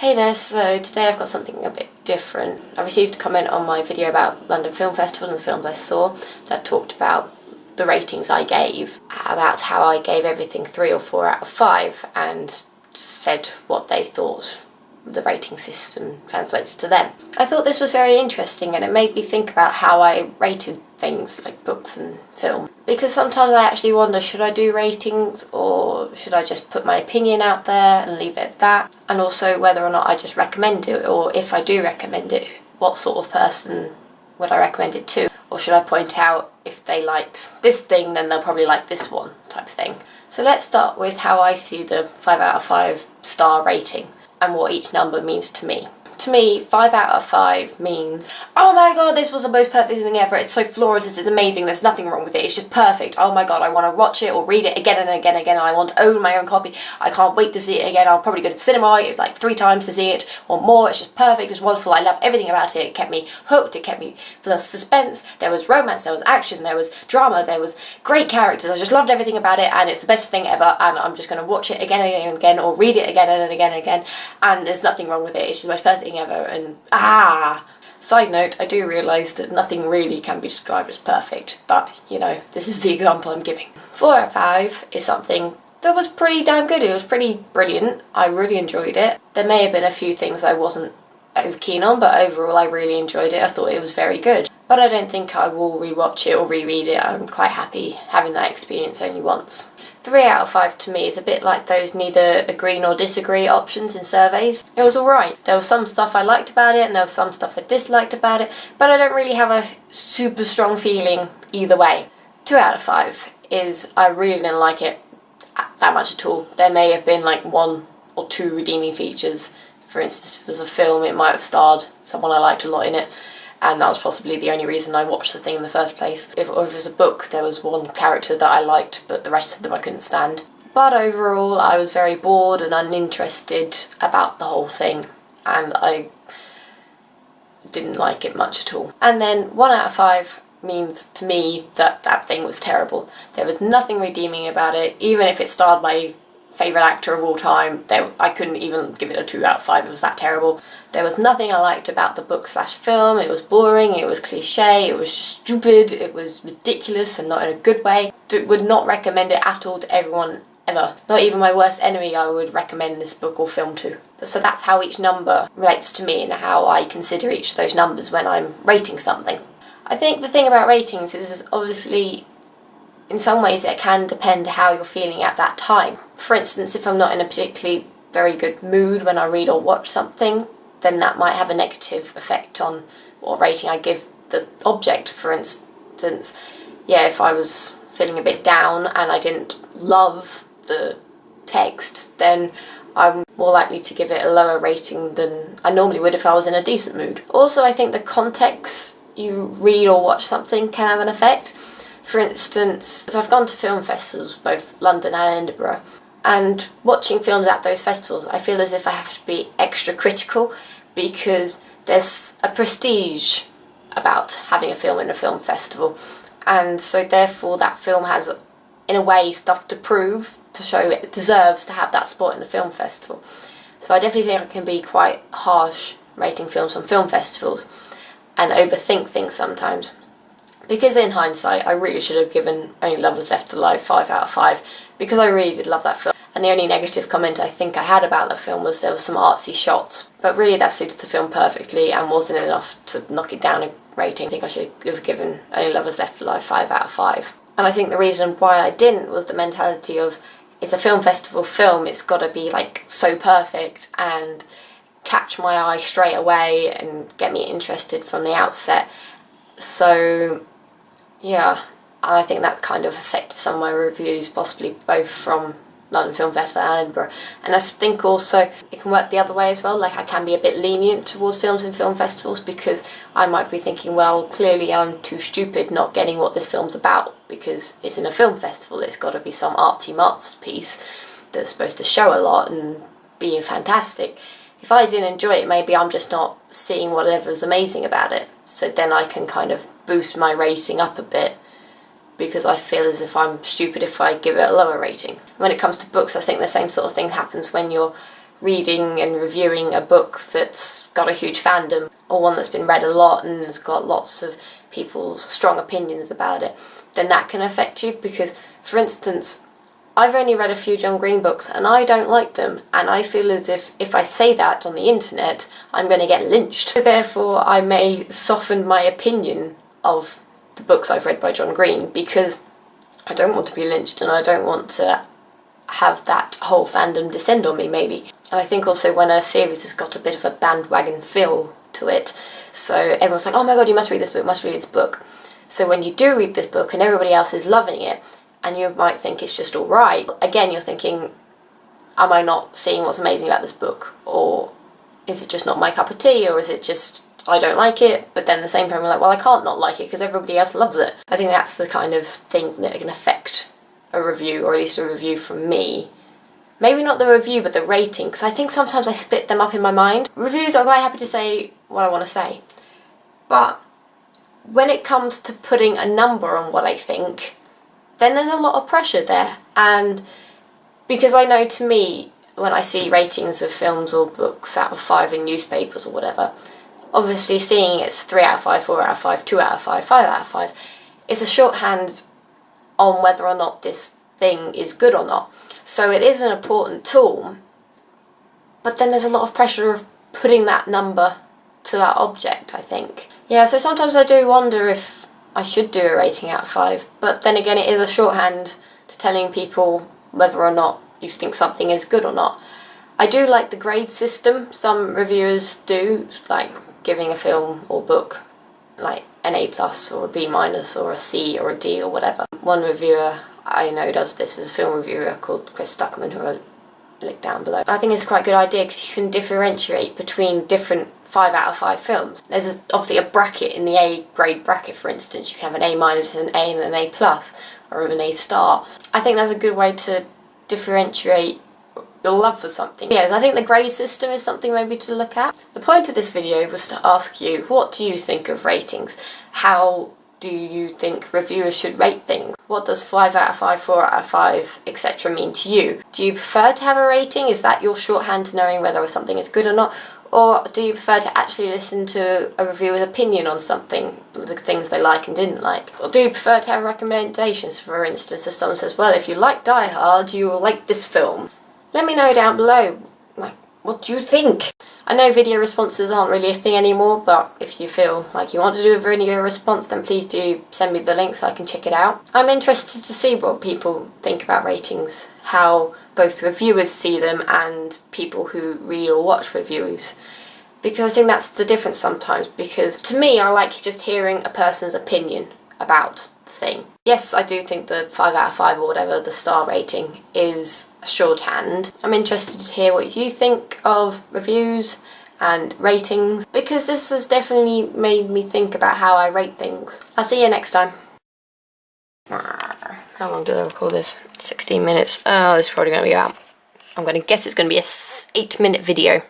Hey there, so today I've got something a bit different. I received a comment on my video about London Film Festival and the films I saw that talked about the ratings I gave, about how I gave everything 3 or 4 out of 5 and said what they thought the rating system translates to them. I thought this was very interesting and it made me think about how I rated things like books and film. Because sometimes I actually wonder, should I do ratings or should I just put my opinion out there and leave it at that? And also whether or not I just recommend it, or if I do recommend it, what sort of person would I recommend it to? Or should I point out if they liked this thing then they'll probably like this one type of thing. So let's start with how I see the 5 out of 5 star rating and what each number means to me. To me, 5 out of 5 means, oh my god, this was the most perfect thing ever, it's so flawless, it's amazing, there's nothing wrong with it, it's just perfect, oh my god, I want to watch it or read it again and again and again, and I want to own my own copy, I can't wait to see it again, I'll probably go to the cinema like 3 times to see it, or more, it's just perfect, it's wonderful, I love everything about it, it kept me hooked, it kept me for the suspense, there was romance, there was action, there was drama, there was great characters, I just loved everything about it, and it's the best thing ever, and I'm just going to watch it again and again and again, or read it again and again and again, and there's nothing wrong with it, it's just the most perfect thing ever, and Side note, I do realise that nothing really can be described as perfect, but, you know, this is the example I'm giving. 4 out of 5 is something that was pretty damn good, it was pretty brilliant, I really enjoyed it. There may have been a few things I wasn't over keen on, but overall I really enjoyed it, I thought it was very good. But I don't think I will rewatch it or reread it, I'm quite happy having that experience only once. 3 out of 5 to me is a bit like those neither agree nor disagree options in surveys. It was alright. There was some stuff I liked about it and there was some stuff I disliked about it, but I don't really have a super strong feeling either way. 2 out of 5 is I really didn't like it that much at all. There may have been like 1 or 2 redeeming features. For instance, if it was a film, it might have starred someone I liked a lot in it, and that was possibly the only reason I watched the thing in the first place. If it was a book, there was 1 character that I liked, but the rest of them I couldn't stand. But overall, I was very bored and uninterested about the whole thing, and I didn't like it much at all. And then 1 out of 5 means to me that that thing was terrible. There was nothing redeeming about it, even if it starred my favourite actor of all time, I couldn't even give it a 2 out of 5, it was that terrible. There was nothing I liked about the book/film, it was boring, it was cliche, it was just stupid, it was ridiculous and not in a good way. Would not recommend it at all to everyone ever. Not even my worst enemy I would recommend this book or film to. So that's how each number relates to me and how I consider each of those numbers when I'm rating something. I think the thing about ratings is obviously in some ways it can depend how you're feeling at that time. For instance, if I'm not in a particularly very good mood when I read or watch something, then that might have a negative effect on what rating I give the object. For instance, if I was feeling a bit down and I didn't love the text, then I'm more likely to give it a lower rating than I normally would if I was in a decent mood. Also, I think the context you read or watch something can have an effect. For instance, so I've gone to film festivals, both London and Edinburgh, and watching films at those festivals, I feel as if I have to be extra critical because there's a prestige about having a film in a film festival, and so therefore that film has, in a way, stuff to prove, to show it deserves to have that spot in the film festival. So I definitely think I can be quite harsh rating films from film festivals and overthink things sometimes. Because in hindsight, I really should have given Only Lovers Left Alive 5 out of 5 because I really did love that film. And the only negative comment I think I had about the film was there was some artsy shots. But really that suited the film perfectly and wasn't enough to knock it down a rating. I think I should have given Only Lovers Left Alive 5 out of 5. And I think the reason why I didn't was the mentality of it's a film festival film, it's got to be like so perfect and catch my eye straight away and get me interested from the outset. So yeah, I think that kind of affected some of my reviews, possibly both from London Film Festival and Edinburgh. And I think also it can work the other way as well, like I can be a bit lenient towards films and film festivals because I might be thinking, well, clearly I'm too stupid not getting what this film's about because it's in a film festival, it's got to be some artsy masterpiece that's supposed to show a lot and be fantastic. If I didn't enjoy it, maybe I'm just not seeing whatever's amazing about it. So then I can kind of boost my rating up a bit because I feel as if I'm stupid if I give it a lower rating. When it comes to books, I think the same sort of thing happens when you're reading and reviewing a book that's got a huge fandom, or one that's been read a lot and has got lots of people's strong opinions about it, then that can affect you. Because, for instance, I've only read a few John Green books and I don't like them, and I feel as if I say that on the internet, I'm going to get lynched. So therefore I may soften my opinion of the books I've read by John Green, because I don't want to be lynched and I don't want to have that whole fandom descend on me, maybe. And I think also when a series has got a bit of a bandwagon feel to it, so everyone's like, oh my god, you must read this book, must read this book. So when you do read this book and everybody else is loving it, and you might think it's just alright, again you're thinking, am I not seeing what's amazing about this book? Or is it just not my cup of tea? Or is it just, I don't like it, but then at the same time I'm like, well, I can't not like it because everybody else loves it. I think that's the kind of thing that can affect a review, or at least a review from me. Maybe not the review, but the rating, because I think sometimes I split them up in my mind. Reviews, I'm quite happy to say what I want to say. But when it comes to putting a number on what I think, then there's a lot of pressure there. And because I know, to me, when I see ratings of films or books out of 5 in newspapers or whatever, obviously seeing it's 3 out of 5, 4 out of 5, 2 out of 5, 5 out of 5, it's a shorthand on whether or not this thing is good or not. So it is an important tool, but then there's a lot of pressure of putting that number to that object, I think. Yeah, so sometimes I do wonder if I should do a rating out of 5, but then again it is a shorthand to telling people whether or not you think something is good or not. I do like the grade system. Some reviewers do, like giving a film or book like an A+ or a B- or a C or a D or whatever. One reviewer I know does this, is a film reviewer called Chris Stuckman, who I'll link down below. I think it's quite a good idea because you can differentiate between different 5 out of 5 films. There's obviously a bracket in the A grade bracket, for instance. You can have an A-, an A and an A+, or an A star. I think that's a good way to differentiate your love for something. Yeah, I think the grade system is something maybe to look at. The point of this video was to ask you, what do you think of ratings? How do you think reviewers should rate things? What does 5 out of 5, 4 out of 5, etc. mean to you? Do you prefer to have a rating? Is that your shorthand to knowing whether something is good or not? Or do you prefer to actually listen to a reviewer's opinion on something, the things they like and didn't like? Or do you prefer to have recommendations? For instance, if someone says, well, if you like Die Hard, you will like this film. Let me know down below, like, what do you think? I know video responses aren't really a thing anymore, but if you feel like you want to do a video response, then please do send me the link so I can check it out. I'm interested to see what people think about ratings, how both reviewers see them and people who read or watch reviews. Because I think that's the difference sometimes, because to me I like just hearing a person's opinion about the thing. Yes, I do think the 5 out of 5 or whatever the star rating is a shorthand. I'm interested to hear what you think of reviews and ratings, because this has definitely made me think about how I rate things. I'll see you next time. How long did I record this? 16 minutes. Oh, this is probably going to be about, I'm going to guess it's going to be a 8-minute video.